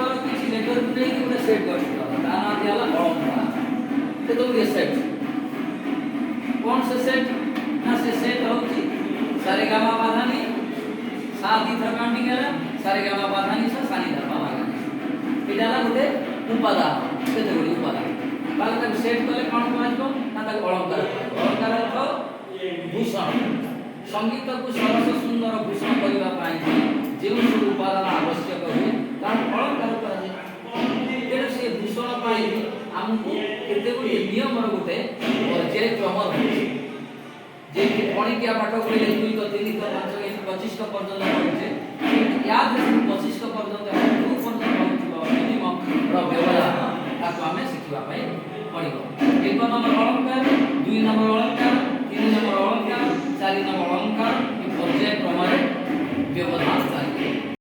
संगीतर किसी लेटर को नहीं कि गोटे सेट गठित ता ना दियाला अलंकार से तो ये सेट कौन से सेट ना से सेट होची सारे गामा पाधानी साधी प्रकांडी गेला सारे गामा पाधानी सा सानी धा पावागा इडाला गोटे उपादान केते गोटे उपादान बाल तक सेट कले कोन पाजबो ना तक अलंकार अर्थ भूषण संगीत को सरस सुंदर भूषण करबा पाई जे उपादान आवश्यक हुए कारण अलंकार कर से भूषण पाई हमको केते गुडी नियम रो गोटे जे क्रम जे पणिकिया पाठ को 2 3 5 25 पर्यंत